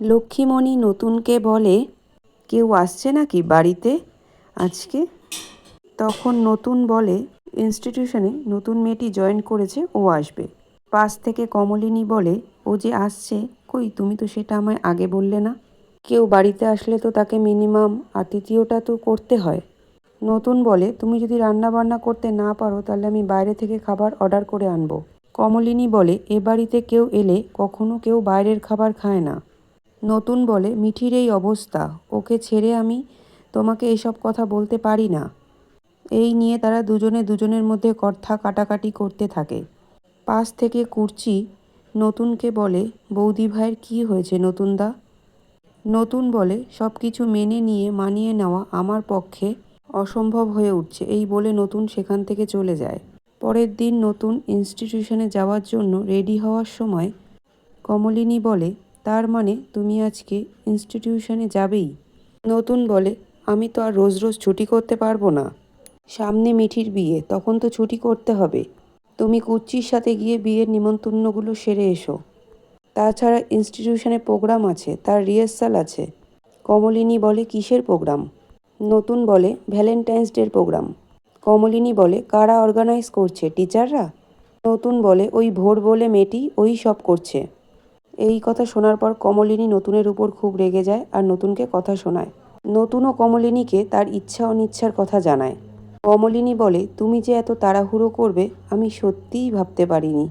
লক্ষ্মীমণি নতুনকে বলে, কেউ আসছে নাকি বাড়িতে আজকে? তখন নতুন বলে, ইনস্টিটিউশনে নতুন মেয়েটি জয়েন করেছে, ও আসবে। পাশ থেকে কমলিনী বলে, ও যে আসছে, কই তুমি তো সেটা আমায় আগে বললে না। কেউ বাড়িতে আসলে তো তাকে মিনিমাম আতিথেয়তা তো করতে হয়। নতুন বলে, তুমি যদি রান্না বান্না করতে না পারো তাহলে আমি বাইরে থেকে খাবার অর্ডার করে আনবো। কমলিনী বলে, এ বাড়িতে কেউ এলে কখনো কেউ বাইরের খাবার খায় না। নতুন বলে, মিঠির এই অবস্থা, ওকে ছেড়ে আমি তোমাকে এইসব কথা বলতে পারি না। এই নিয়ে তারা দুজনে দুজনের মধ্যে কথা কাটাকাটি করতে থাকে। পাশ থেকে কুর্চি নতুনকে বলে, বৌদি ভাইয়ের কী হয়েছে নতুনদা? নতুন বলে, সব কিছু মেনে নিয়ে মানিয়ে নেওয়া আমার পক্ষে অসম্ভব হয়ে উঠছে। এই বলে নতুন সেখান থেকে চলে যায়। পরের দিন নতুন ইনস্টিটিউশনে যাওয়ার জন্য রেডি হওয়ার সময় কমলিনী বলে, তার মানে তুমি আজকে ইনস্টিটিউশনে যাবেই? নতুন বলে, আমি তো আর রোজ রোজ ছুটি করতে পারবো না। সামনে মিঠির বিয়ে, তখন তো ছুটি করতে হবে। তুমি কুচ্চির সাথে গিয়ে বিয়ের নিমন্ত্রণগুলো সেরে এসো। তাছাড়া ইনস্টিটিউশনে প্রোগ্রাম আছে, তার রিহার্সাল আছে। কমলিনী বলে, কিসের প্রোগ্রাম? নতুন বলে, ভ্যালেন্টাইন্স ডের প্রোগ্রাম। কমলিনী বলে, কারা অর্গানাইজ করছে, টিচাররা? নতুন বলে, ওই ভোর বলে মেয়েটি, ওই সব করছে। এই কথা শোনার পর কমলিনী নতুনের উপর খুব রেগে যায় আর নতুনকে কথা শোনায়। নতুনও কমলিনীকে তার ইচ্ছা অনিচ্ছার কথা জানায়। কমলিনী বলে, তুমি যে এত তাড়াহুড়ো করবে আমি সত্যিই ভাবতে পারিনি।